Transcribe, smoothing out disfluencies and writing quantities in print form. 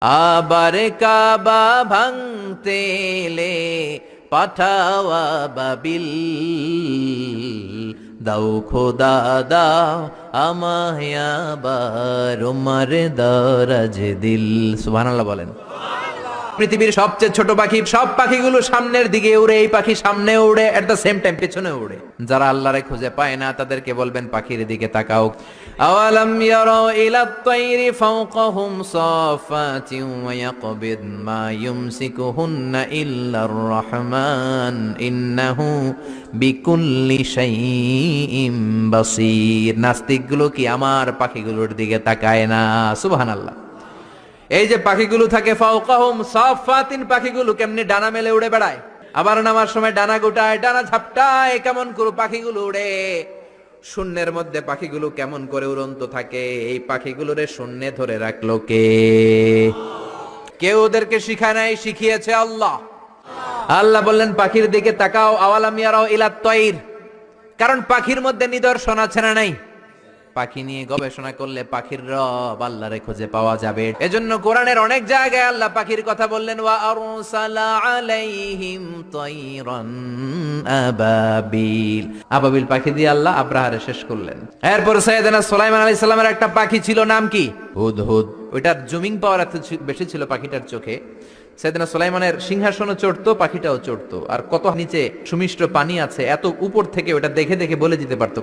আবার কাবা ভাঙতে এলে পাঠাওয়া বাবিল, দাও খোদা দাও আমায় আবার উমার দরাজ দিল। সুবহানাল্লাহ বলেন। পৃথিবীর সবচেয়ে ছোট পাখি, সব পাখিগুলো সামনের দিকে উড়ে, এই পাখি সামনে উড়ে, এট দ্য সেম টাইম পেছনে উড়ে। যারা আল্লাহরে খুঁজে পায় না তাদেরকে বলবেন পাখির দিকে তাকাও। আওয়ালাম ইয়ারাউ ইলাত তায়রি ফাওকাহুম সাফাতিন ওয়া ইয়াকবিদ মা ইউমসিকুহুন্না ইল্লার রহমান ইন্নাহু বিকুল্লি শাইইন বাসীর। নাস্তিকগুলো কি আমার পাখিগুলোর দিকে তাকায় না? সুবহানাল্লাহ। এই যে পাখিগুলো থাকে ফাওকাহুম সাফাতিন, পাখিগুলো কেমনে ডানা মেলে উড়ে বেড়ায়, আবার নামার সময় ডানা গোটায়, ডানা ঝাপটায়, কেমন করে পাখিগুলো উড়ে। শূন্যের মধ্যে পাখিগুলো কেমন করে উড়ন্ত থাকে, এই পাখিগুলোরে শূন্যে ধরে রাখলো কে? কেউ ওদেরকে শিখায় নাই, শিখিয়েছে আল্লাহ। আল্লাহ বললেন পাখির দিকে তাকাও। আওয়ালাম ইয়ারাউ ইলাত তায়র, কারণ পাখির মধ্যে নিদর্শন আছে না নাই? পাখি নিয়ে গবেষণা করলে পাখির রব আল্লাহরে খুঁজে পাওয়া যাবে। এজন্য কোরআনের অনেক জায়গায় আল্লাহ পাখির কথা বললেন, ওয়া আরসালা আলাইহিম তায়রান আবাবিল। আবাবিল পাখি দিয়ে আল্লাহ আব্রাহারে শেষ করলেন। এরপর সাইয়েদনা সুলাইমান আলাইহিস সালামের একটা পাখি ছিল, নাম কি? হুদহুদ। ওইটার জুমিং পাওয়ার এত বেশি ছিল পাখিটার চোখে, সাইয়েদনা সুলাইমানের সিংহাসনও চড়তো, পাখিটাও চড়তো। আর কত নিচে সুমিষ্ট পানি আছে, এত উপর থেকে ওটা দেখে দেখে বলে যেতে পারতো